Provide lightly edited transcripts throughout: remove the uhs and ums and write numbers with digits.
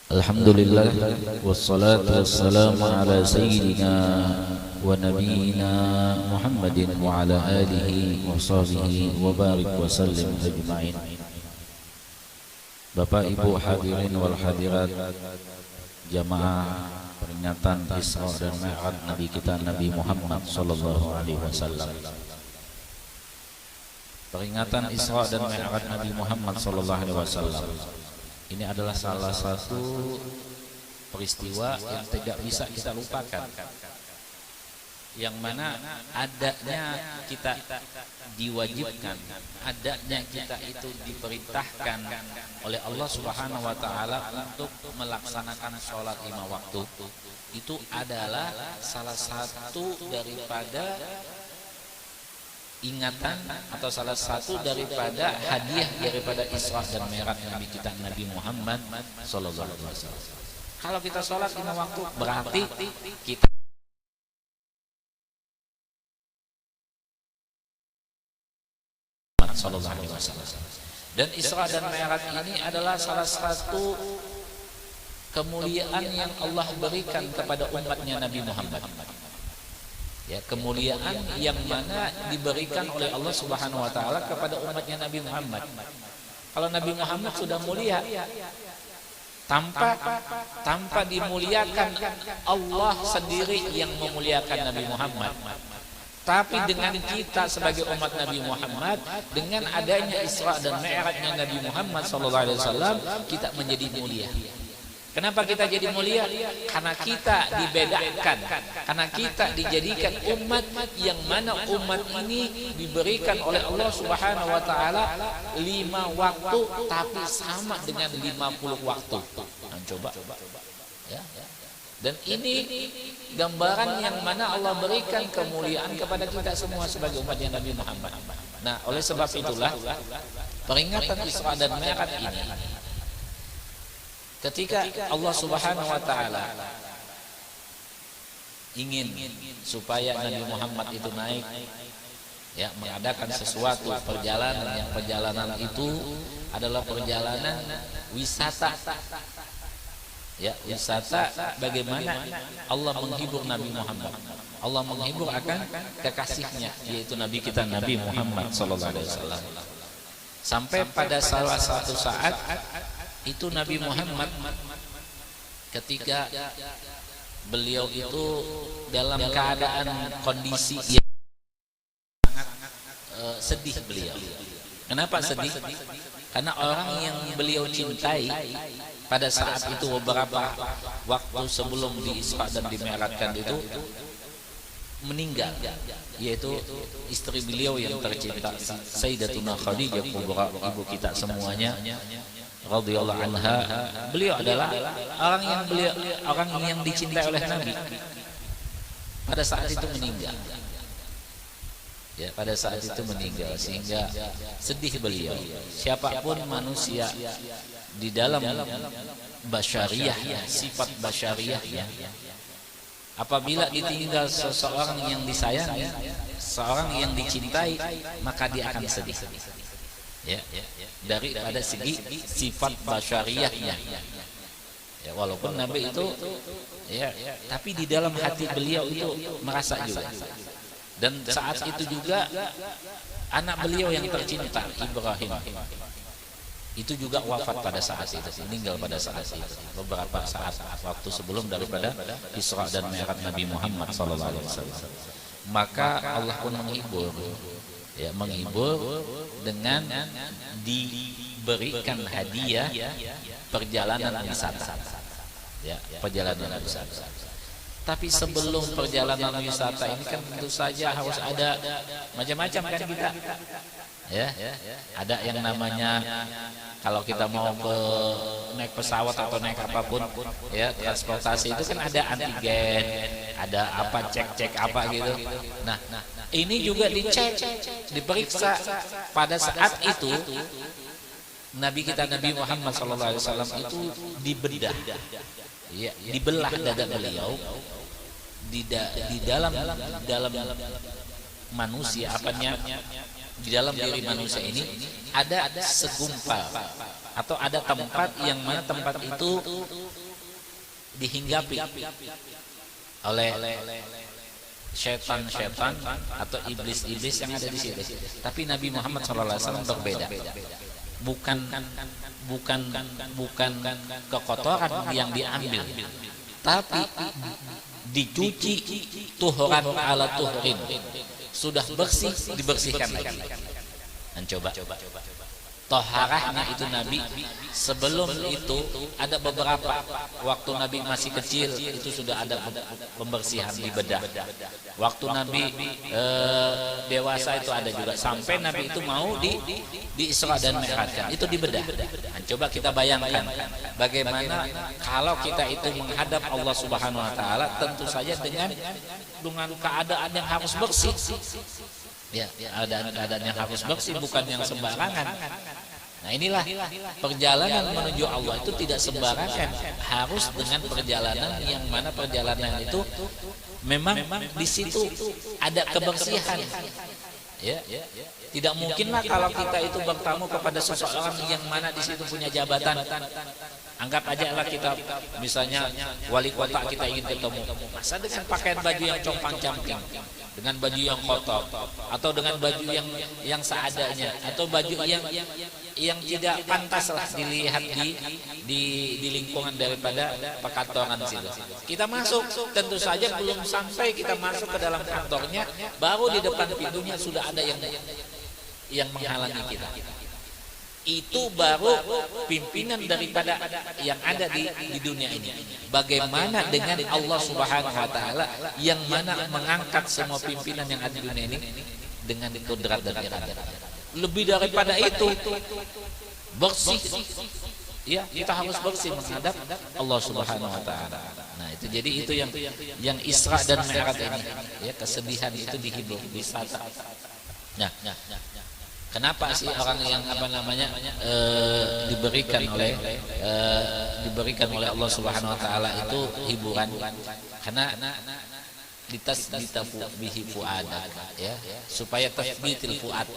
Alhamdulillah wassalatu wassalamu ala sayyidina wa nabiyyina Muhammadin wa ala alihi wa sahbihi wa barik wa sallim ajma'in. Bapak Ibu hadirin wal hadirat, jamaah peringatan Isra dan Mi'raj Nabi kita Nabi Muhammad sallallahu alaihi wasallam. Peringatan Isra dan Mi'raj Nabi Muhammad sallallahu alaihi wasallam ini adalah salah satu peristiwa yang tidak bisa kita lupakan, yang mana adanya kita diwajibkan, adanya kita itu diperintahkan oleh Allah Subhanahu wa taala untuk melaksanakan sholat 5 waktu. Itu adalah salah satu daripada ingatan atau salah satu daripada hadiah daripada Isra dan Mi'raj Nabi kita Nabi Muhammad sallallahu alaihi wasallam. Kalau kita sholat 5 waktu berarti kita sallallahu alaihi wasallam. Dan Isra dan Mi'raj ini adalah salah satu kemuliaan yang Allah berikan kepada umatnya Nabi Muhammad. Ya, kemuliaan yang mana diberikan oleh Allah Subhanahu wa taala kepada umatnya Nabi Muhammad. Kalau Nabi Muhammad sudah mulia, tanpa dimuliakan, Allah sendiri yang memuliakan Nabi Muhammad. Tapi dengan kita sebagai umat Nabi Muhammad, dengan adanya Isra dan Mi'rajnya Nabi Muhammad SAW, kita menjadi mulia. Kenapa kita jadi mulia? Karena kita dibedakan, karena kita dijadikan umat yang mana umat ini diberikan oleh Allah Subhanahu wa taala 5 waktu tapi sama dengan 50 waktu. Nah, coba. Ya. Dan ini gambaran yang mana Allah berikan kemuliaan kepada kita semua sebagai umatnya Nabi Muhammad. Nah, oleh sebab itulah peringatan Isra dan Mi'raj ini, ketika Allah Subhanahu wa taala ingin supaya Nabi Muhammad itu naik, ya, mengadakan sesuatu perjalanan, yang perjalanan itu adalah perjalanan wisata. Ya, wisata bagaimana Allah menghibur Nabi Muhammad. Allah menghibur akan kekasihnya, yaitu Nabi kita Nabi Muhammad sallallahu alaihi wasallam. Sampai pada salah satu saat itu Nabi Muhammad ketika beliau itu dalam keadaan kondisi yang sedih beliau. Kenapa sedih? Karena orang yang beliau cintai pada saat itu beberapa waktu sebelum di Isra dan di-Mi'rajkan itu meninggal, yaitu istri beliau yang tercinta Sayyidatuna Khadijah Kubra, ibu kita semuanya radhiyallahu anha. Beliau adalah orang yang dicintai oleh Nabi. Pada saat itu meninggal. Ya, pada saat itu meninggal, sehingga sedih beliau. Siapapun manusia di dalam basyariyahnya, sifat basyariyahnya, apabila ditinggal seseorang yang disayangi, seorang yang dicintai, maka dia akan sedih. Ya, daripada segi sifat basyariyahnya. Ya, walaupun Nabi itu, ya, tapi di dalam hati beliau itu merasa juga. Dan saat itu juga anak beliau yang tercinta Ibrahim itu juga wafat pada saat itu, meninggal pada saat itu, beberapa saat waktu sebelum daripada Isra dan Mi'raj Nabi Muhammad sallallahu alaihi wasallam. Maka Allah pun menghibur, ya, menghibur dengan diberikan hadiah perjalanan wisata. Ya, perjalanan wisata. Tapi sebelum perjalanan wisata ini kan tentu saja harus ada macam-macam kan kita. Ya, ada yang namanya kalau kita mau naik pesawat atau naik apapun, ya, transportasi itu kan ada antigen, ada apa, cek apa gitu. Nah, ini juga dicek, diperiksa pada saat itu. Nabi kita Nabi Muhammad SAW itu dibedah, ya, dibelah dada beliau di dalam manusia, apanya, di dalam diri manusia ini ada segumpal atau ada tempat yang mana tempat itu dihinggapi oleh syaitan-syaitan atau iblis-iblis yang ada di situ. Tapi Nabi Muhammad SAW berbeda. Bukan kekotoran yang diambil, tapi dicuci tuhran ala tuhrin. Sudah bersih, dibersihkan lagi. Dan coba toharahnya itu Nabi sebelum itu ada beberapa waktu Nabi masih kecil itu sudah ada pembersihan di bedah. Waktu Nabi dewasa itu ada juga, sampai Nabi itu mau di Isra dan Mi'raj itu di bedah. Dan coba kita bayangkan bagaimana kalau kita itu menghadap Allah Subhanahu wa taala, tentu saja dengan keadaan yang harus bersih. Ya, keadaan yang harus bersih, bukan yang sembarangan. Nah, inilah perjalanan menuju Allah itu tidak sembarangan, harus dengan perjalanan yang mana perjalanan itu memang di situ ada kebersihan. Ya, tidak mungkinlah kalau kita itu bertamu kepada seseorang yang mana di situ punya jabatan. Anggap aja lah kita misalnya wali kota kita ingin ketemu, masa dengan pakaian baju yang compang-camping, dengan baju yang kotor, atau dengan baju yang seadanya, atau baju yang tidak pantas lah dilihat di lingkungan daripada perkantoran situ. Kita masuk, tentu saja belum sampai kita masuk ke dalam kantornya, baru di depan pintunya sudah ada yang menghalangi kita. Itu baru pimpinan daripada yang ada di dunia ini. Bagaimana dengan Allah Subhanahu wa taala yang mana mengangkat semua pimpinan yang ada di dunia ini dengan kudrat dan iradah. Lebih daripada itu, bersih. Ya, kita harus bersih menghadap Allah Subhanahu wa taala. Nah, itu jadi itu yang Isra dan Mi'raj ini, ya, kesedihan itu dihibur, wisata. Nah, kenapa sih orang yang diberikan oleh Allah Subhanahu wa taala itu hiburan? Karena ditasbita bihi fuadak, ya, supaya tasbitil fuad,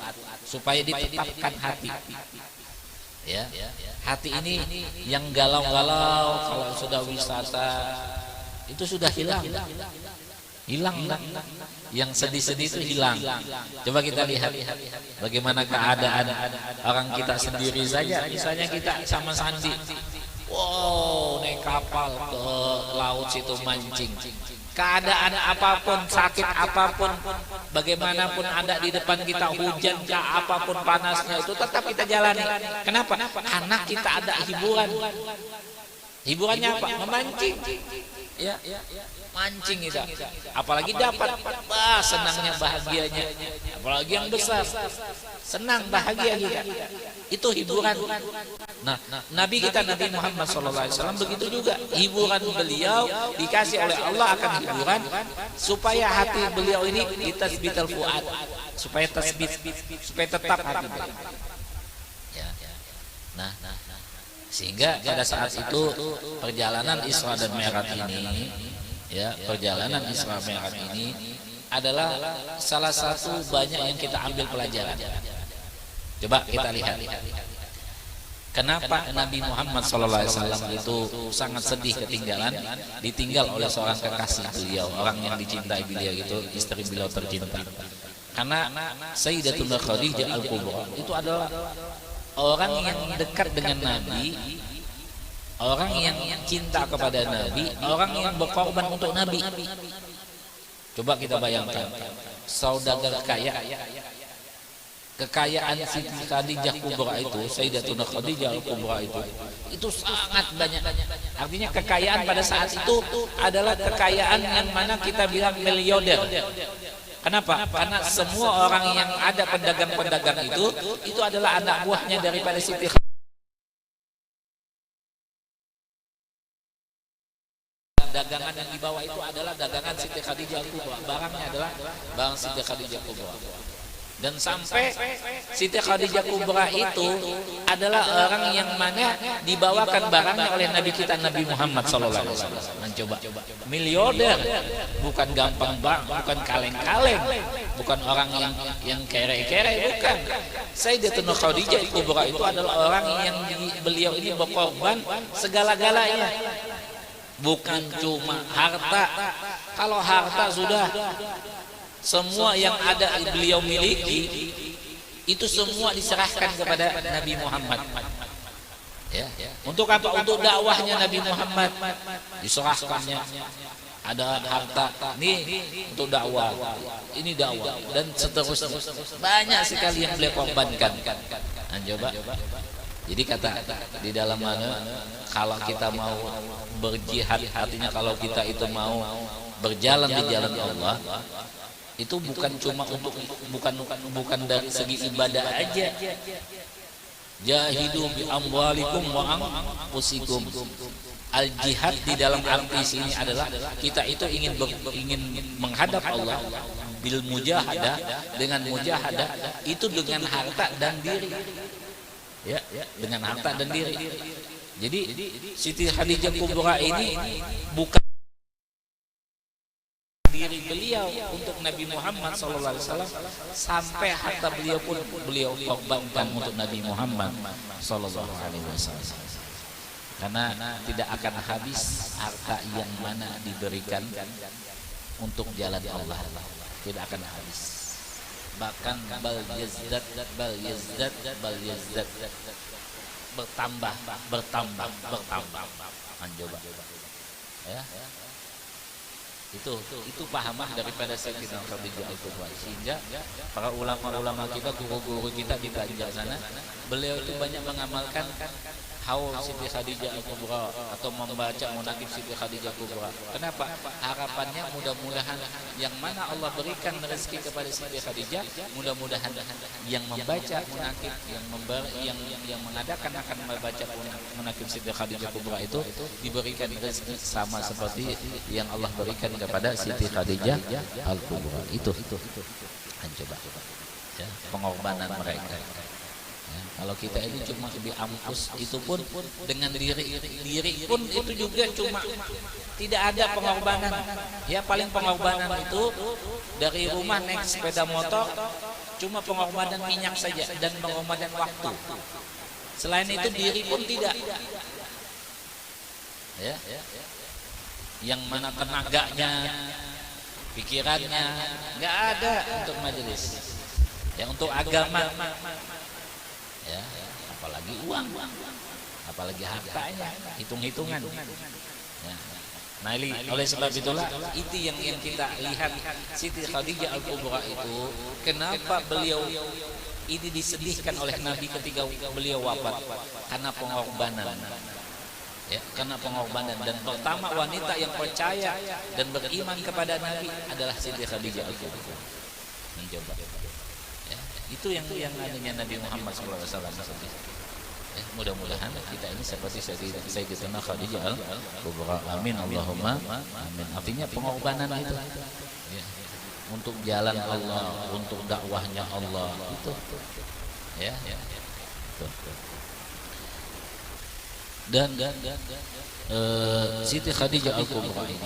supaya ditetapkan hati. Ya, hati ini yang galau-galau kalau sudah wisata itu sudah hilang. Yang sedih-sedih itu hilang. Coba kita lihat bagaimana keadaan orang kita sendiri saja. Misalnya kita sama Sandi, wow, naik kapal ke laut situ mancing. Keadaan apapun, sakit apapun, bagaimanapun ada di depan kita, hujan kah, apapun panasnya, itu tetap kita jalani. Kenapa? Karena kita ada hiburan. Hiburannya apa? Memancing. Ya, mancing kita. Apalagi dapat, senangnya, bahagianya. Apalagi yang besar, senang, bahagia kita. Itu hiburan. Nah, Nabi kita Nabi Muhammad SAW begitu juga. Hiburan beliau dikasih oleh Allah akan hiburan supaya hati beliau ini ditasbital fuad, supaya tasbit, supaya tetap hati beliau. Ya. Nah, sehingga pada saat itu perjalanan Isra dan Mi'raj ini, ya, perjalanan Isra Mi'raj ini adalah salah satu banyak yang kita ambil pelajaran. Coba kita lihat. Kenapa Nabi Muhammad SAW itu sangat sedih ketinggalan, ditinggal oleh seorang kekasih beliau, orang yang dicintai beliau itu, istri beliau tercinta. Karena Sayyidatuna Khadijah Al-Kubra itu adalah orang yang dekat dengan Nabi, orang yang cinta kepada Nabi, orang yang berkorban untuk Nabi. Coba kita bayangkan, saudagar kaya, kekayaan Siti Khadijah Kubra itu, Sayyidatuna Khadijah Kubra itu sangat banyak. Artinya kekayaan pada saat itu adalah kekayaan yang mana kita bilang miliarder. Kenapa? Karena semua orang yang ada pedagang-pedagang itu adalah anak buahnya daripada Siti Khadijah. Dagangan yang dibawa itu adalah dagangan Siti Khadijah Kubra. Barangnya adalah barang Siti Khadijah Kubra. Dan sampai Siti Khadijah Kubra itu adalah orang yang mana dibawakan barangnya oleh Nabi kita Nabi Muhammad SAW. Mencoba miliarder, bukan gampang bang, bukan kaleng-kaleng, bukan orang yang kere-kere, bukan. Sayyidatuna Khadijah Kubra itu adalah orang yang beliau ini berkorban segala-galanya. bukan cuma harta. Kalau harta sudah semua yang ada beliau miliki, itu semua diserahkan kepada Nabi Muhammad. Ya, untuk apa? Untuk dakwahnya Nabi Muhammad diserahkannya. Ada harta nih untuk dakwah, ini dakwah, dan seterusnya. Banyak sekali yang beliau korbankan. Nah, coba. Jadi kata di dalam mana, kalau kita mau berjihad, artinya kalau kita itu mau berjalan di jalan Allah, itu bukan cuma untuk bukan dari segi ibadah aja. Jahidu bi amwalikum wa anfusikum. Al jihad di dalam arti sini adalah kita itu ingin menghadap Allah bil mujahadah, dengan mujahadah itu dengan harta dan diri. Ya, dengan harta dan diri. Jadi Siti Khadijah Kubra ini bukan diri beliau untuk Nabi Muhammad SAW, sampai harta beliau pun beliau korbankan untuk Nabi Muhammad SAW. Karena tidak akan habis harta yang mana diberikan untuk jalan Allah, tidak akan habis. Bahkan bal yazdad, bertambah. Coba ya, itu pahamah daripada Sayyidina Khadijah Al-Kubra. Sehingga para ulama-ulama kita, guru-guru kita di Banjar sana, beliau itu banyak mengamalkan haul Siti Khadijah Al-Kubra atau membaca munakib Siti Khadijah Al-Kubra. Kenapa? Harapannya mudah-mudahan yang mana Allah berikan rezeki kepada Siti Khadijah, mudah-mudahan yang membaca munakib, yang mengadakan akan membaca munakib Siti Khadijah Al-Kubra itu diberikan rezeki sama seperti yang Allah berikan kepada Siti Khadijah Al-Kubra. Itu coba ya, pengorbanan mereka. Ya, kalau kita ini cuma diampus, itu pun dengan diri pun itu juga cuma tidak ada pengorbanan. Ya, paling pengorbanan itu dari rumah naik sepeda motor, cuma pengorbanan minyak saja dan pengorbanan waktu. Selain itu diri pun tidak. Ya, yang mana tenaganya, pikirannya nggak ada untuk majelis. Ya, untuk agama. Ya, apalagi uang, apalagi hartanya, hitung-hitungan. Ya. Nah, oleh sebab itulah itu yang kita lihat Siti Khadijah Al-Kubra itu, kenapa beliau ini disedihkan oleh Nabi ketika beliau wafat, karena pengorbanan. Ya, karena pengorbanan. Dan pertama wanita yang percaya dan beriman kepada Nabi adalah Siti Khadijah Al-Kubra. Mencoba. Itu yang adanya Nabi Muhammad SAW. Ya, mudah-mudahan kita ini seperti Sayyidatina Khadijah Al-Kubra. Amin Allahumma amin. Artinya pengorbanan itu ya, untuk jalan Allah, untuk dakwahnya Allah itu. Ya. Dan Siti Khadijah Al-Kubra ini,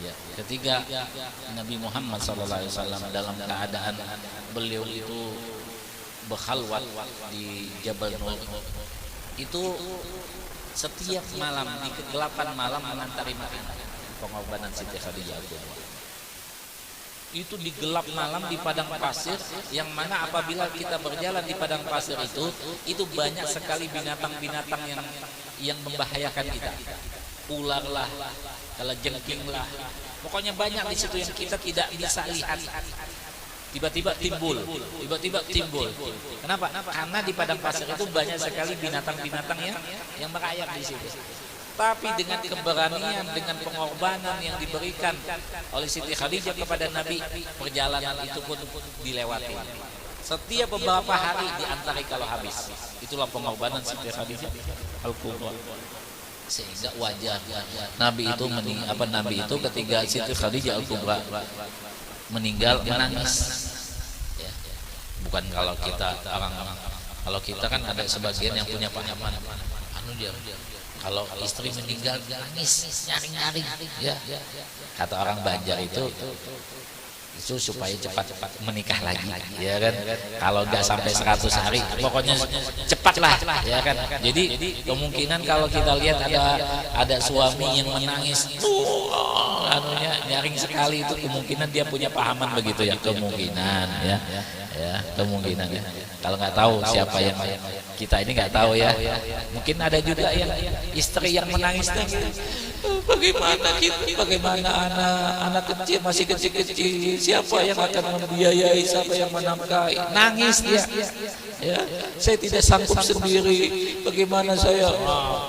ya, ketika Nabi Muhammad SAW dalam keadaan beliau itu berkhalwat di Jabal Nur, itu setiap malam di kegelapan malam mengantari makanan, pengorbanan Siti Khadijah Al-Kubra. Itu di gelap malam di padang pasir, yang mana apabila kita berjalan di padang pasir itu banyak sekali binatang-binatang yang membahayakan kita. Ular lah, kalajengking lah, pokoknya banyak di situ yang kita tidak bisa lihat. Tiba-tiba timbul. Kenapa? Karena di padang pasir itu banyak sekali binatang-binatang yang merayap di situ. Tapi dengan keberanian, dengan pengorbanan yang diberikan oleh Siti Khadijah kepada Nabi, perjalanan itu pun dilewati. Setiap beberapa hari diantari kalau habis. Itulah pengorbanan Siti Khadijah Al-Kubra. Sehingga wajah Nabi itu Nabi itu ketika Siti Khadijah Al-Kubra meninggal menangis. Ya. Bukan kalau kita kan ada sebagian yang punya pahaman, kalau istri meninggal nangis nyaring-nyaring. Ya. Kata orang Banjar itu itu supaya cepat-cepat menikah lagi, ya kan? Kalau nggak sampai 100 hari, pokoknya cepatlah, ya kan? Jadi kemungkinan kalau kita lihat ada suami yang menangis, anunya nyaring sekali, itu kemungkinan dia punya pahaman begitu ya, kemungkinan ya kemungkinan ya. Kalau nggak tahu siapa yang kita ini nggak tahu ya, mungkin ada juga yang istri yang menangis bagaimana anak kecil masih kecil, siapa yang akan membiayai, siapa yang menafkahi, nangis dia ya, saya tidak sanggup sendiri, bagaimana saya,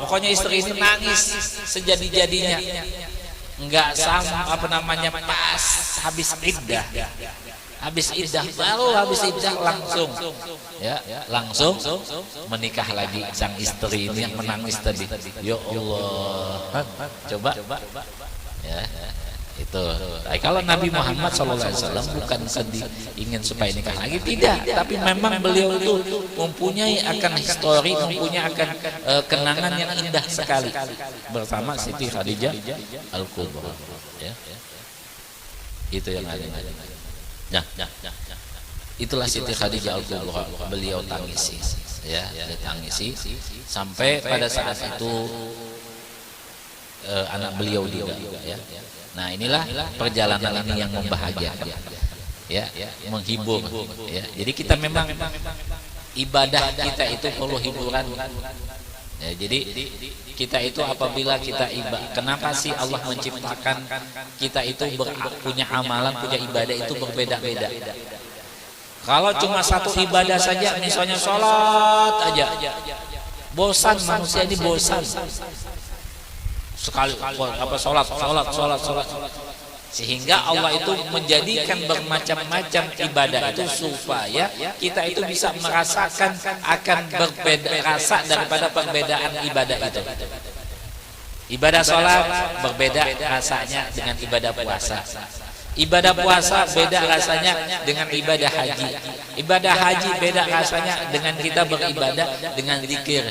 pokoknya istri ini nangis sejadi-jadinya, nggak sama pas habis iddah, baru habis iddah langsung menikah lagi sang istri ini yang menangis tadi. Ya Allah, coba ya itu. Kalau Nabi Muhammad SAW bukan sedih ingin supaya nikah lagi, tidak, tapi memang beliau itu mempunyai akan histori, mempunyai akan kenangan yang indah sekali bersama Siti Khadijah Al-Kubra ya. Itu yang ada. Nah, itulah Siti Khadijah Al-Kubra, beliau tangisi ya, tangisi sampai pada saat itu anak beliau juga ya. Nah, inilah perjalanan ini yang membahagiakan ya, menghibur ya. Jadi kita memang ibadah kita itu perlu hiburan ya. Jadi kita itu apabila kita kenapa sih Allah menciptakan kita itu punya amalan, punya ibadah itu berbeda-beda. Kalau cuma satu ibadah saja, misalnya sholat aja, bosan, manusia ini bosan sekali sholat, sehingga Allah itu menjadikan bermacam-macam ibadah itu supaya kita itu bisa merasakan akan berbeda rasa daripada perbedaan ibadah itu. Ibadah sholat berbeda rasanya dengan ibadah puasa. Ibadah puasa beda rasanya dengan ibadah haji. Ibadah haji beda rasanya dengan kita beribadah dengan zikir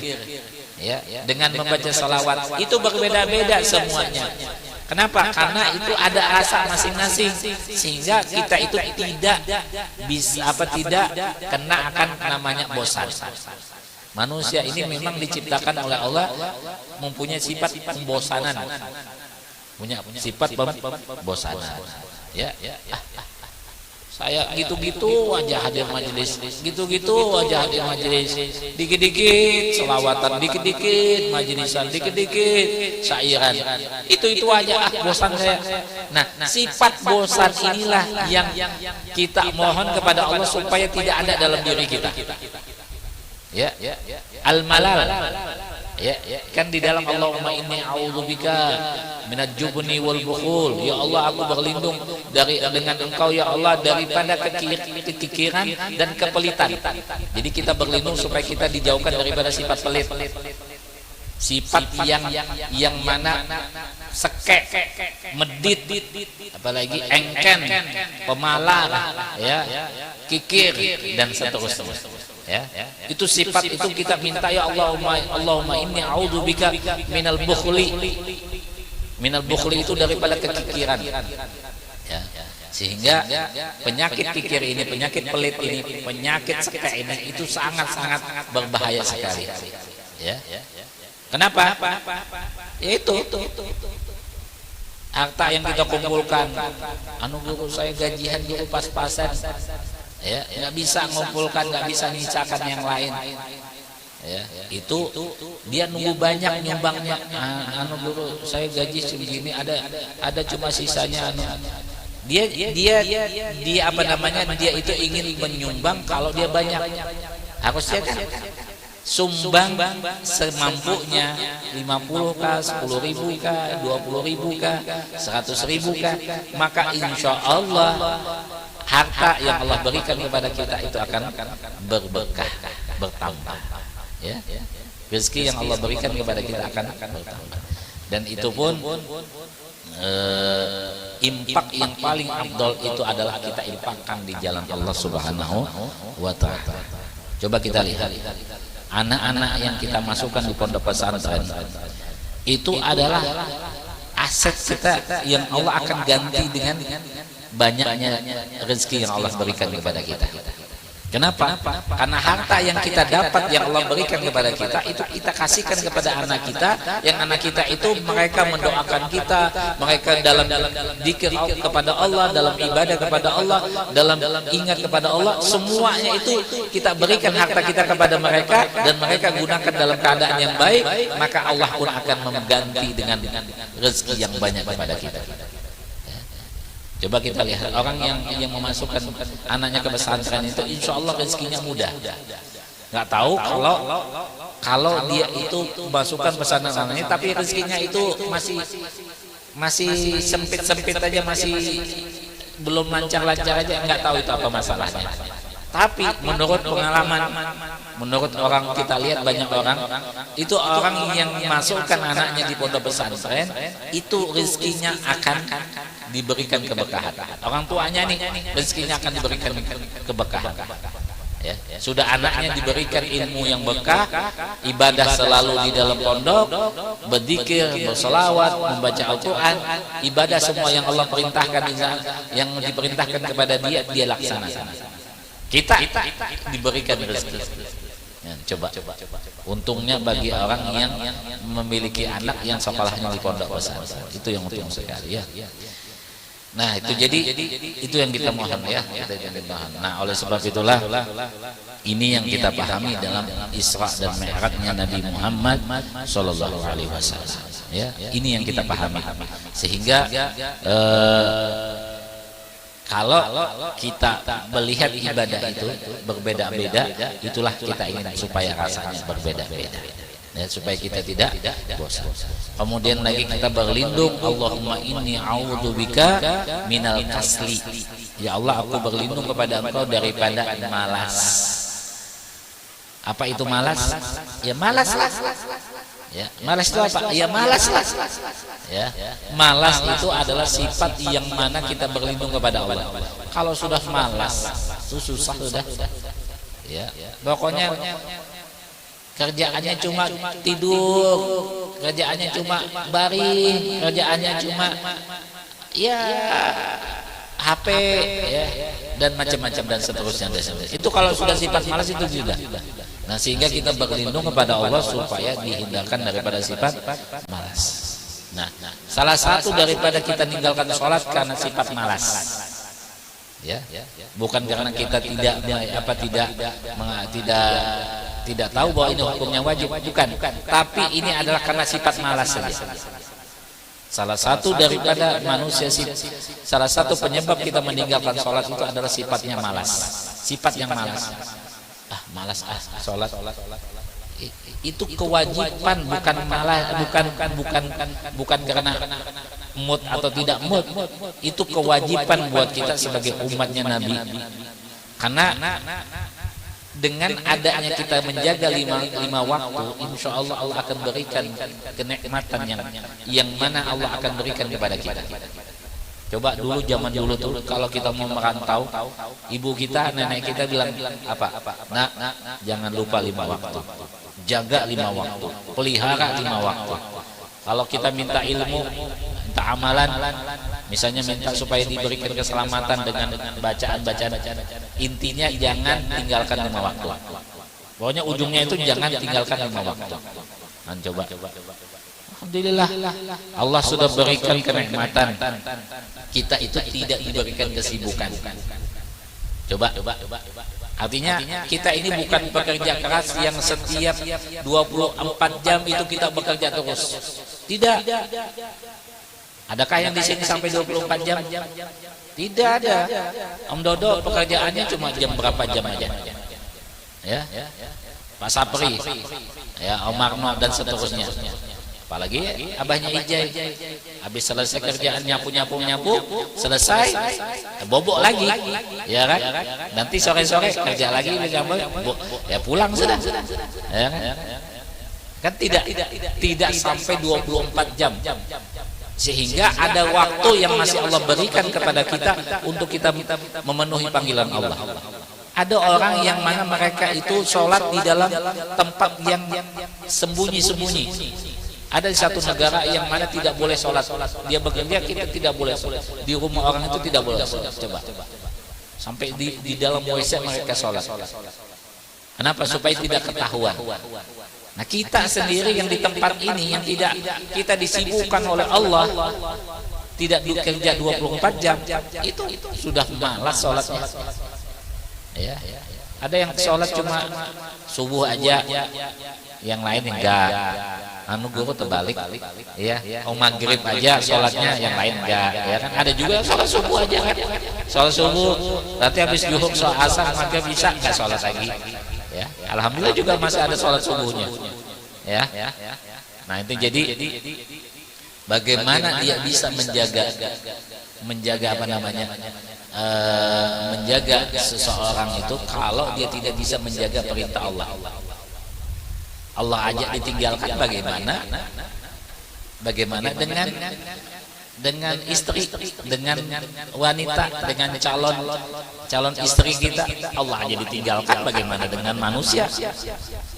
ya, dengan membaca salawat. Itu berbeda-beda semuanya. Kenapa? Karena itu ada rasa masing-masing, sehingga kita itu tidak bisa tidak kena akan namanya bosan. Manusia ini memang diciptakan oleh Allah mempunyai sifat pembosanan, punya sifat pembosanan. Ya, saya gitu-gitu wajah hadir majelis, gitu-gitu wajah hadir majelis, dikit-dikit selawatan, dikit-dikit majelisan, dikit-dikit syairan, itu aja bosan saya. Nah, sifat bosan inilah yang kita mohon kepada Allah supaya tidak ada dalam diri kita. Ya, al-malal. Ya, kan di dalam Allahumma inni a'udzubika minal jubni wal bukhul. Ya Allah, aku berlindung dengan Engkau ya Allah daripada kekikiran dan kepelitan. Jadi kita berlindung supaya kita dijauhkan daripada sifat pelit. Sifat yang mana sekek, medit, apalagi engken, pemalar, ya, kikir dan seterusnya. Ya, itu sifat itu kita minta ya Allahumma inni a'udzubika minal bukhli. Minal bukhli itu daripada kekikiran. Ya, sehingga penyakit kikir ini, penyakit pelit ini, penyakit sekek ini itu sangat-sangat berbahaya sekali. Ya. Kenapa? Yaitu harta yang kita kumpulkan. Guru saya gajian guru pas-pasan. Ya, nggak bisa ngumpulkan, nggak bisa nyisakan yang lain. Ya, itu dia nunggu banyak nyumbangnya. Guru saya gaji segini, ada cuma sisanya. Dia apa namanya? Dia itu ingin menyumbang kalau dia banyak. Harusnya kan sumbang semampunya, 50 kah, 10.000 kah, 20.000 kah, 100.000 kah, maka insya Allah harta yang Allah berikan kepada kita itu akan berberkah, bertambah. Ya, rezeki yang Allah berikan kepada kita akan bertambah. Dan itu pun infak yang paling afdal itu adalah kita infakkan di jalan Allah Subhanahu wa Ta'ala. Coba kita lihat anak-anak yang kita masukkan di pondok pesantren itu adalah aset kita yang Allah akan ganti dengan banyaknya rezeki yang Allah berikan kepada kita. Kenapa? Karena harta yang kita dapat yang Allah berikan kepada kita itu kita kasihkan kepada anak kita, yang anak kita itu mereka mendoakan kita, mereka dalam dzikir kepada Allah, dalam ibadah kepada Allah, dalam ingat kepada Allah, semuanya itu kita berikan harta kita kepada mereka dan mereka gunakan dalam keadaan yang baik, maka Allah pun akan mengganti dengan rezeki yang banyak kepada kita. Coba kita lihat orang yang memasukkan anaknya ke pesantren itu, insya Allah rezekinya mudah. Nggak tahu kalau dia itu masukkan pesantren anaknya, tapi rezekinya itu masih sempit aja, masih belum lancar aja, nggak tahu itu apa masalahnya. Tapi menurut pengalaman, menurut orang kita lihat banyak orang itu orang yang masukkan anaknya di pondok pesantren itu rezekinya akan diberikan keberkahan. Orang tuanya nih rezekinya akan diberikan keberkahan. Ya, sudah anaknya diberikan ilmu yang berkah, ibadah selalu di dalam pondok, berzikir, berselawat, membaca Al-Quran, ibadah semua yang Allah perintahkan, yang diperintahkan kepada dia laksanakan. Kita diberikan rezeki. Ya, coba. Untungnya bagi orang yang memiliki anak yang sekolahnya di pondok pesantren, itu yang untung sekali ya. Nah itu jadi itu yang kita mohon ya. Nah oleh sebab itulah ini yang kita pahami dalam Isra dan Mi'rajnya Nabi Muhammad Sallallahu Alaihi Wasallam. Ya, ini yang kita pahami sehingga kalau kita melihat ibadah itu berbeda-beda, itulah kita ingin supaya rasanya berbeda-beda. Ya, supaya kita tidak bosan. Kemudian lagi kita berlindung, Allahumma inni a'udzubika minal kasli. Ya Allah, aku berlindung kepada Engkau daripada malas. Apa itu malas? Ya malas lah. Ya, malas itu apa? Ya malas lah. Ya, malas itu adalah sifat yang mana kita berlindung kepada Allah. Kalau sudah malas, itu susah sudah. Ya, pokoknya kerjaannya cuma tidur, kerjaannya cuma baring, kerjaannya cuma ya HP ya, dan macam-macam dan seterusnya. Itu kalau sudah sifat malas itu sudah. Nah sehingga kita berlindung kepada Allah supaya dihindarkan daripada sifat malas. Nah salah satu daripada kita meninggalkan sholat karena sifat malas. Ya, bukan karena kita tidak tahu bahwa ini hukumnya wajib, bukan. Tapi ini adalah karena sifat malas saja. Salah satu daripada manusia, salah satu penyebab kita meninggalkan sholat itu adalah sifatnya malas. Sifat yang malas. Malas sholat. Itu kewajiban, bukan malah, bukan karena mood atau tidak mood. Itu kewajiban buat kita sebagai umatnya Nabi. Karena dengan adanya kita menjaga lima waktu, insya Allah Allah akan berikan kenikmatan yang mana Allah akan berikan kepada kita. Coba dulu zaman dulu tuh kalau kita mau merantau, ibu kita, nenek kita bilang apa? Nak, jangan lupa 5 waktu. Jaga 5 waktu, pelihara 5 waktu. Kalau kita minta ilmu, minta amalan, misalnya minta supaya diberikan keselamatan dengan bacaan-bacaan, intinya jangan tinggalkan 5 waktu. Pokoknya ujungnya itu jangan tinggalkan 5 waktu. Nah, coba. Alhamdulillah Allah sudah berikan kenikmatan. Kita itu tidak diberikan kesibukan. Coba. Artinya kita ini bukan pekerja keras yang setiap 24 jam itu kita bekerja terus. Tidak. Adakah yang di sini sampai 24 jam? Tidak ada. Om Dodo pekerjaannya cuma jam berapa jam aja. Ya. Pak Sapri, ya Om Marno dan seterusnya. Apalagi abahnya Ijai, habis selesai kerjaan nyapu, selesai bobok lagi, ya kan? Nanti sore-sore kerja lagi, ya pulang sudah, ya kan? Tidak sampai 24 jam, sehingga ada waktu yang masih Allah berikan kepada kita untuk kita memenuhi panggilan Allah. Ada orang yang mana mereka itu sholat di dalam tempat yang sembunyi-sembunyi. Ada di satu negara yang mana tidak boleh sholat. Dia bekerja, kita tidak boleh sholat. Di rumah orang itu tidak boleh sholat. Coba. Sampai di dalam WC mereka sholat. Kenapa? Supaya tidak ketahuan. Nah, kita sendiri yang di tempat ini yang tidak kita disibukkan oleh Allah, tidak bekerja 24 jam, itu sudah malas sholatnya. Ya. Ada yang sholat cuma subuh aja, yang lain enggak. Anu guru terbalik, ya. Maghrib aja sholatnya, yang lain enggak. Ya kan? Ada juga yang sholat subuh aja kan. Sholat subuh, nanti habis zuhur sholat asar maka bisa enggak sholat lagi. Ya, alhamdulillah juga masih ada sholat subuhnya. Ya. Nah, itu jadi bagaimana dia bisa menjaga apa namanya? Menjaga seseorang itu kalau dia tidak bisa menjaga perintah Allah. Allah aja ditinggalkan, bagaimana dengan istri, dengan wanita, dengan calon istri kita, Allah aja ditinggalkan, bagaimana dengan manusia?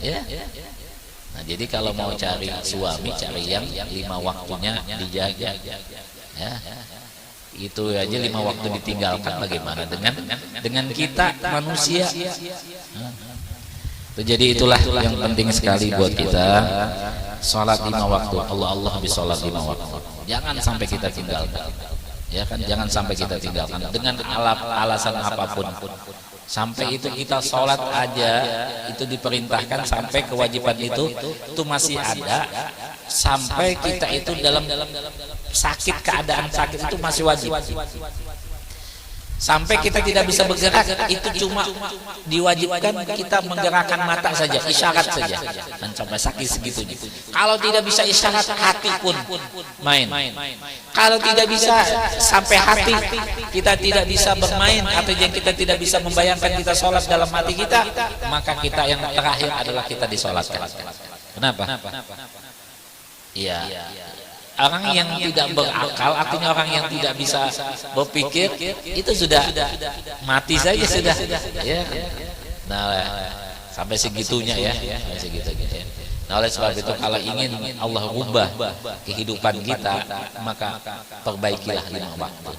Ya. Nah, jadi kalau mau cari suami, cari yang 5 waktunya dijaga. Ya. Itu aja 5 waktu ditinggalkan, bagaimana dengan kita manusia? Jadi itulah yang penting sekali buat kita, sholat 5 waktu. Allah bisolat 5 waktu. Jangan sampai kita tinggalkan. Ya kan, jangan sampai kita tinggalkan dengan alasan apapun. Sampai itu kita sholat aja itu diperintahkan, sampai kewajiban itu masih ada, sampai kita itu dalam sakit, keadaan sakit itu masih wajib. Sampai kita tidak bisa bergerak, itu cuma diwajibkan kita menggerakkan mata saja, isyarat saja. Dan sampai sakit segitunya. Kalau tidak bisa isyarat, hati pun main. Kalau tidak bisa sampai hati, kita tidak bisa bermain, atau yang kita tidak bisa membayangkan kita sholat dalam hati kita, maka kita yang terakhir adalah kita disolatkan. Kenapa? Iya. Orang yang tidak berakal, artinya orang yang tidak bisa berpikir, itu sudah mati saja sudah. Ya. Nah, sampai segitunya ya, segitu. Nah, oleh sebab itu kalau ingin Allah ubah kehidupan kita, maka perbaikilah 5 waktu.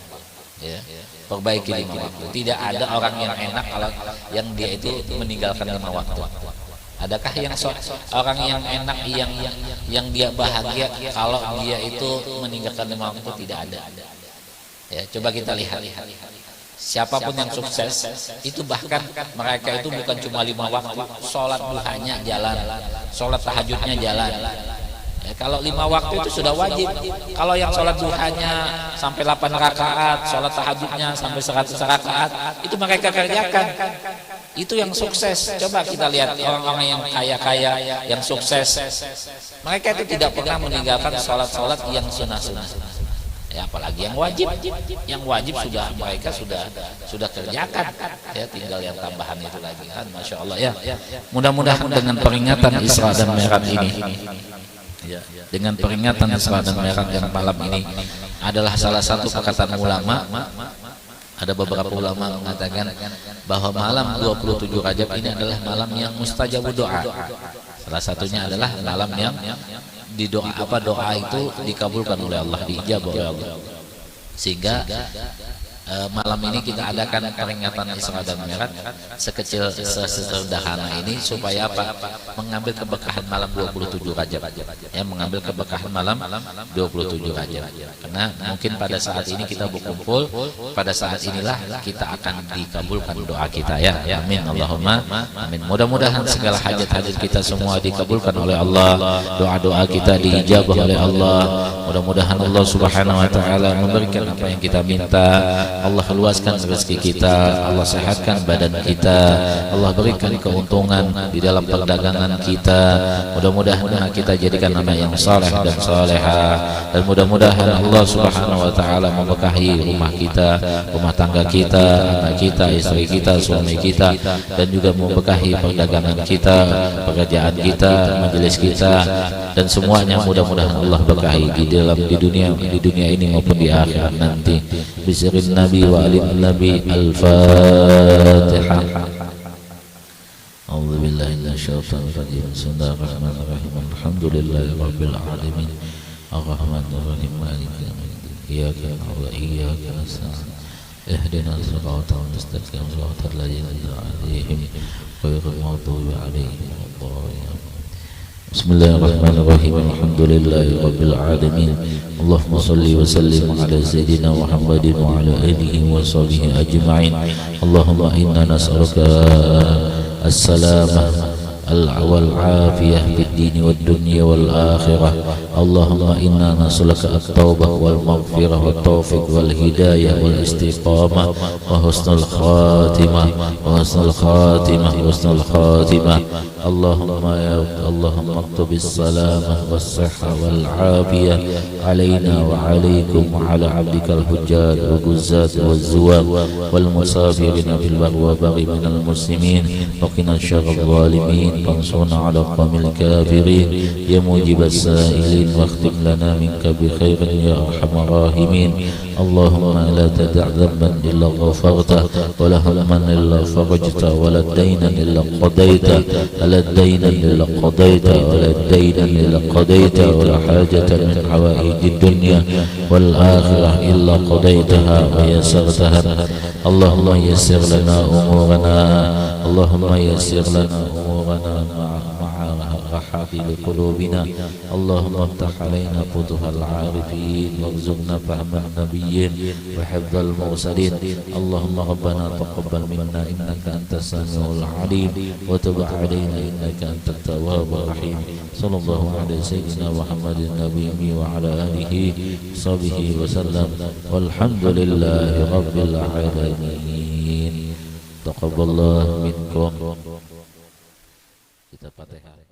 Ya. Perbaiki 5 waktu. Tidak ada orang yang enak kalau yang dia itu meninggalkan 5 waktu. Adakah orang yang enak, yang dia bahagia kalau dia itu meninggalkan 5 waktu? Tidak ada. Ya, coba kita lihat. Siapapun yang sukses itu, bahkan mereka itu bukan cuma 5 waktu, sholat duhanya jalan, sholat tahajudnya jalan. Ya, kalau 5 waktu itu sudah wajib. Kalau yang sholat duhanya sampai 8 rakaat, sholat tahajudnya sampai 100 rakaat, itu mereka kerjakan. Itu yang sukses. Coba kita lihat orang-orang yang kaya-kaya, yang sukses, mereka itu tidak pernah meninggalkan sholat-sholat yang sunnah-sunnah. Ya, apalagi yang wajib. Yang wajib sudah mereka sudah kerjakan. Ya, tinggal yang tambahan itu lagi kan, masya Allah ya. Mudah-mudahan dengan peringatan Isra dan Mi'raj ini, dengan peringatan Isra dan Mi'raj yang malam ini adalah salah satu perkataan ulama. Ada beberapa ulama mengatakan bahwa malam 27 Rajab ini adalah malam yang mustajabud doa. Salah satunya adalah malam yang doa itu dikabulkan oleh Allah, diijabah oleh Allah. Sehingga malam ini kita adakan peringatan Isra dan Mi'raj sekecil sesederhana ini supaya apa? Mengambil keberkahan malam 27 Rajab. Ya, mengambil keberkahan malam 27 Rajab. Karena mungkin pada saat ini kita berkumpul, pada saat inilah kita akan dikabulkan doa kita ya. Amin Allahumma amin. Mudah-mudahan segala hajat-hajat kita semua dikabulkan oleh Allah, doa-doa kita diijabah oleh Allah. Mudah-mudahan Allah Subhanahu wa taala memberikan apa yang kita minta. Allah luaskan rezeki kita, Allah sehatkan badan kita, Allah berikan keuntungan di dalam perdagangan kita. Mudah-mudahan kita jadikan nama yang saleh dan salehah, dan mudah-mudahan Allah Subhanahu wa taala memberkahi rumah kita, rumah tangga kita, anak kita, istri kita, suami kita, dan juga memberkahi perdagangan kita, pekerjaan kita, majelis kita, dan semuanya mudah-mudahan Allah berkahi di dunia ini maupun di akhirat nanti. Bismillahirrahmanirrahim. Nabi wa alin Nabi. Al-Fatihah. أعوذ بالله من الشيطان الرجيم بسم الله الرحمن الرحيم الحمد لله رب العالمين الرحمن الرحيم مالك يوم الدين إياك نعبد وإياك نستعين اهدنا الصراط المستقيم صراط الذين أنعمت عليهم غير المغضوب عليهم ولا الضالين بسم الله الرحمن الرحيم الحمد لله رب العالمين اللهم صل وسلم على سيدنا محمد وعلى آله وصحبه أجمعين اللهم إنا نسألك السلامة والعافية في الدين والدنيا والآخرة اللهم إنا نسألك التوبة والمغفرة والتوفيق والهداية والاستقامة وحسن الخاتمة وحسن الخاتمة اللهم اكتب السلامة والصحة والعافية علينا وعليكم وعلى عبدك الحجاج والغزاة والزوار والمسافرين في البر والبر من المسلمين وقنا شر الظالمين فانصرنا على القوم الكافرين يا موجب السائلين واختم لنا منك بخير يا أرحم الراحمين اللهم لا تدع ذنبا إلا غفرته ولا هما إلا فرجته ولا دينا إلا قضيته ولا دينا إلا قضيته ولا دينا إلا قضيته ولا حاجة من حوائج الدنيا والآخرة إلا قضيتها ويسرتها اللهم يسر لنا أمورنا اللهم يسر لنا أمورنا مع رحافل قلوبنا اللهم افتح علينا فتوح العارفين وارزقنا فهم النبيين وحفظ المرسلين اللهم ربنا تقبل منا إنك أنت السميع العليم وتب علينا إنك أنت التواب الرحيم صلى الله على سيدنا محمد النبي وعلى آله وصحبه وسلم والحمد لله رب العالمين تقبل الله منكم. Kita Fatihah.